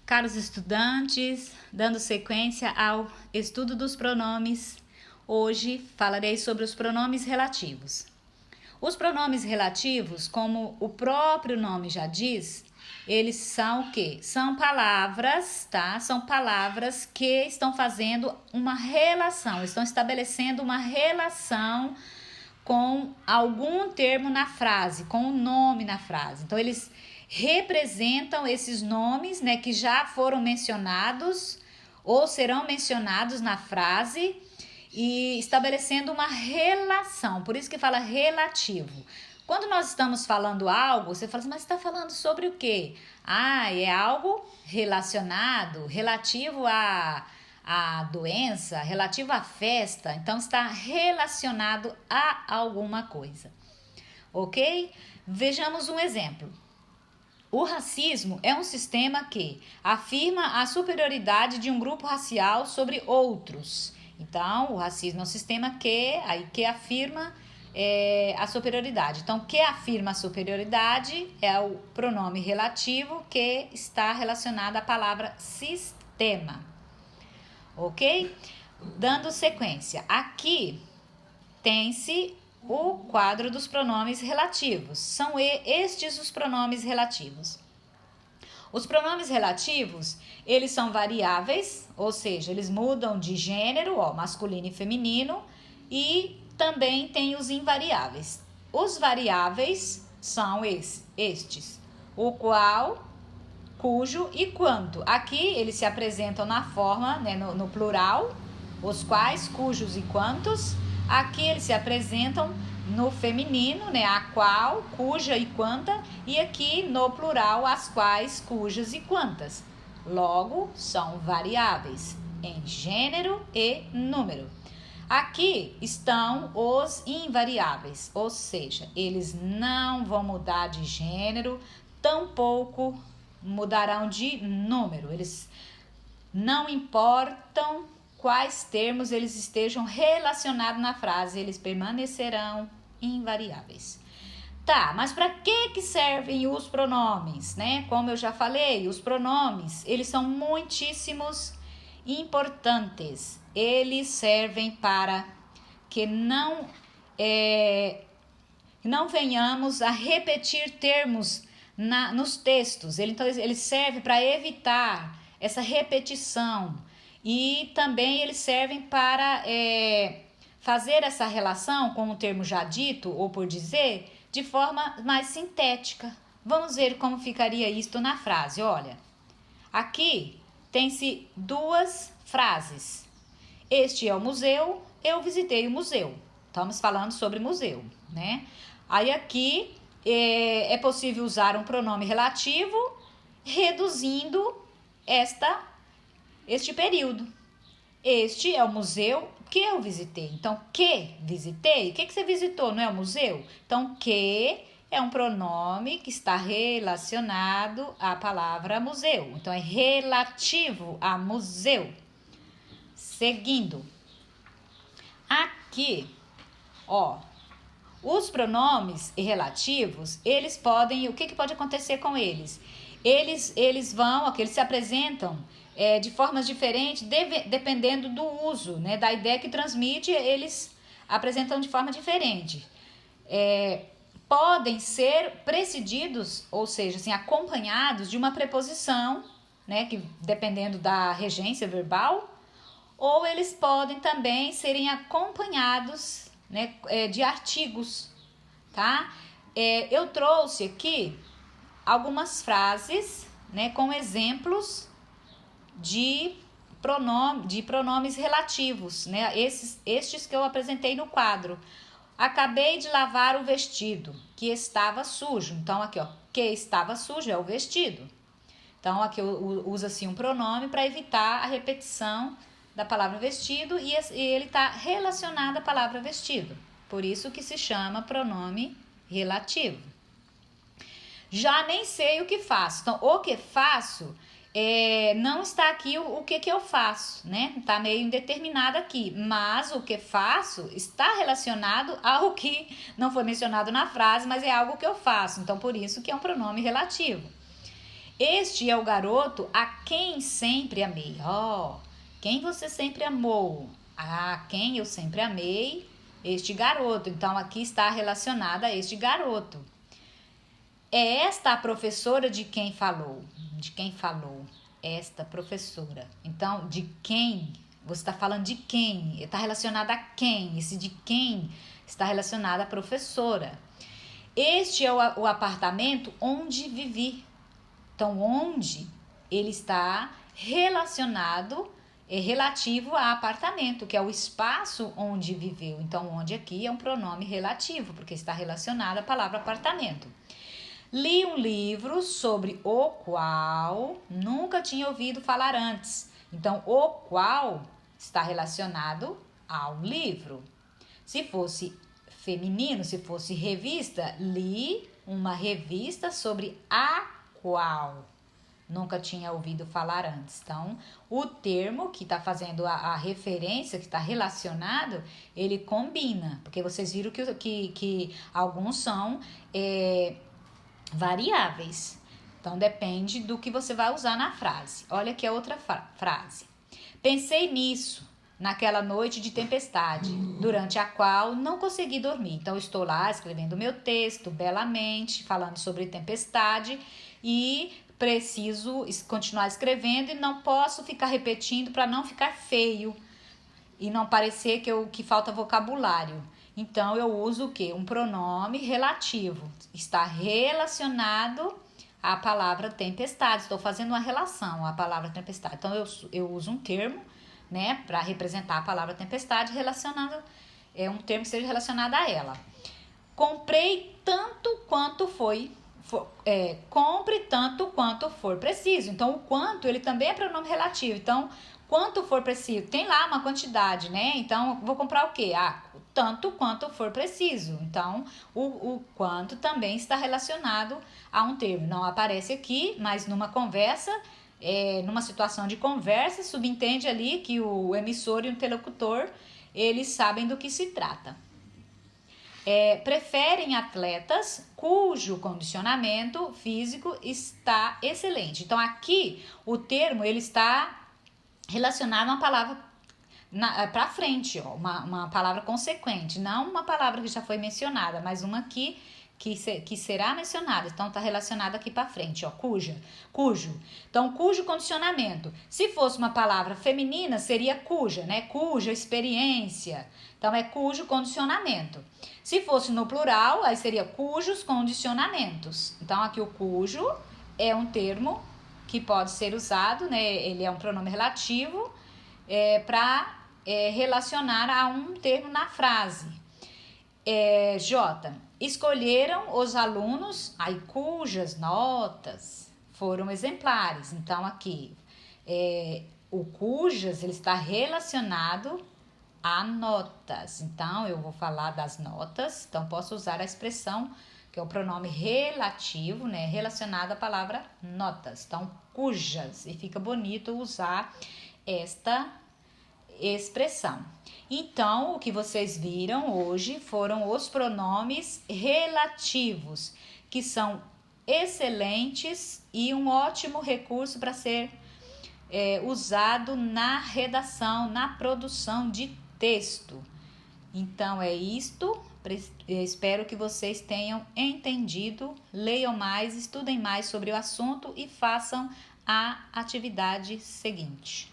Caros estudantes, dando sequência ao estudo dos pronomes, hoje falarei sobre os pronomes relativos. Os pronomes relativos, como o próprio nome já diz, eles são o quê? São palavras, tá? São palavras que estão fazendo uma relação, estão estabelecendo uma relação com algum termo na frase, com o nome na frase. Então, eles representam esses nomes, né, que já foram mencionados ou serão mencionados na frase e estabelecendo uma relação. Por isso que fala relativo. Quando nós estamos falando algo, você fala assim, mas está falando sobre o quê? É algo relacionado, relativo a doença, relativo à festa, então está relacionado a alguma coisa, ok? Vejamos um exemplo. O racismo é um sistema que afirma a superioridade de um grupo racial sobre outros. Então, o racismo é um sistema que afirma a superioridade. Então, que afirma a superioridade é o pronome relativo que está relacionado à palavra sistema. Ok? Dando sequência, aqui tem-se o quadro dos pronomes relativos. São estes os pronomes relativos. Os pronomes relativos, eles são variáveis, ou seja, eles mudam de gênero, masculino e feminino, e também tem os invariáveis. Os variáveis são estes: o qual, cujo e quanto. Aqui eles se apresentam na forma, né, no plural, os quais, cujos e quantos. Aqui eles se apresentam no feminino, né, a qual, cuja e quanta. E aqui no plural, as quais, cujas e quantas. Logo, são variáveis em gênero e número. Aqui estão os invariáveis, ou seja, eles não vão mudar de gênero, tampouco mudarão de número. Eles não importam quais termos eles estejam relacionados na frase, eles permanecerão invariáveis. Tá, mas para que servem os pronomes, né? Como eu já falei, os pronomes, eles são muitíssimos importantes. Eles servem para que não venhamos a repetir termos nos textos. Então, ele serve para evitar essa repetição e também eles servem para fazer essa relação com o termo já dito ou por dizer de forma mais sintética. Vamos ver como ficaria isto na frase. Olha, aqui tem-se duas frases. Este é o museu, eu visitei o museu. Estamos falando sobre museu, né? Aí aqui é possível usar um pronome relativo reduzindo este período. Este é o museu que eu visitei. Então, que visitei? O que você visitou? Não é o museu? Então, que é um pronome que está relacionado à palavra museu. Então, é relativo a museu. Seguindo. Aqui, os pronomes relativos, eles podem... O que pode acontecer com eles? Eles se apresentam de formas diferentes, dependendo do uso, né? Da ideia que transmite, eles apresentam de forma diferente. Podem ser precedidos, ou seja, assim, acompanhados de uma preposição, né? Que dependendo da regência verbal, ou eles podem também serem acompanhados, né, de artigos, tá? Eu trouxe aqui algumas frases, né, com exemplos de pronomes relativos, né? Estes que eu apresentei no quadro. Acabei de lavar o vestido, que estava sujo. Então, aqui, que estava sujo é o vestido. Então, aqui usa-se um pronome para evitar a repetição da palavra vestido e ele está relacionado à palavra vestido. Por isso que se chama pronome relativo. Já nem sei o que faço. Então, o que faço não está aqui o que eu faço, né? Está meio indeterminado aqui. Mas o que faço está relacionado ao que não foi mencionado na frase, mas é algo que eu faço. Então, por isso que é um pronome relativo. Este é o garoto a quem sempre amei. Quem você sempre amou? Quem eu sempre amei? Este garoto. Então, aqui está relacionada a este garoto. É esta a professora de quem falou? De quem falou? Esta professora. Então, de quem? Você está falando de quem? Está relacionada a quem? Esse de quem está relacionado à professora. Este é o apartamento onde vivi. Então, onde ele está relacionado, é relativo a apartamento, que é o espaço onde viveu. Então, onde aqui é um pronome relativo, porque está relacionado à palavra apartamento. Li um livro sobre o qual nunca tinha ouvido falar antes. Então, o qual está relacionado ao livro. Se fosse feminino, se fosse revista, li uma revista sobre a qual nunca tinha ouvido falar antes. Então, o termo que está fazendo a referência, que está relacionado, ele combina. Porque vocês viram que alguns são variáveis. Então, depende do que você vai usar na frase. Olha aqui a outra frase. Pensei nisso naquela noite de tempestade, durante a qual não consegui dormir. Então, estou lá escrevendo meu texto belamente, falando sobre tempestade e preciso continuar escrevendo e não posso ficar repetindo para não ficar feio e não parecer que falta vocabulário. Então, eu uso o quê? Um pronome relativo. Está relacionado à palavra tempestade. Estou fazendo uma relação à palavra tempestade. Então, eu uso um termo, né, para representar a palavra tempestade relacionado, um termo que seja relacionado a ela. Comprei tanto quanto compre tanto quanto for preciso. Então, o quanto, ele também é pronome relativo. Então, quanto for preciso, tem lá uma quantidade, né? Então, vou comprar o quê? Tanto quanto for preciso. Então, o quanto também está relacionado a um termo. Não aparece aqui, mas numa conversa, numa situação de conversa, subentende ali que o emissor e o interlocutor, eles sabem do que se trata. Preferem atletas cujo condicionamento físico está excelente. Então, aqui, o termo, ele está relacionado a uma palavra para frente, uma palavra consequente, não uma palavra que já foi mencionada, mas uma que será mencionada. Então, está relacionada aqui para frente, cujo. Então, cujo condicionamento. Se fosse uma palavra feminina, seria cuja, né? Cuja experiência. Então, é cujo condicionamento. Se fosse no plural, aí seria cujos condicionamentos. Então, aqui o cujo é um termo que pode ser usado, né? Ele é um pronome relativo para relacionar a um termo na frase. J. Escolheram os alunos cujas notas foram exemplares. Então, aqui, o cujas, ele está relacionado a notas. Então, eu vou falar das notas. Então, posso usar a expressão, que é o pronome relativo, né? Relacionado à palavra notas. Então, cujas. E fica bonito usar esta expressão. Então, o que vocês viram hoje foram os pronomes relativos, que são excelentes e um ótimo recurso para ser usado na redação, na produção de texto. Então, é isto. Espero que vocês tenham entendido. Leiam mais, estudem mais sobre o assunto e façam a atividade seguinte.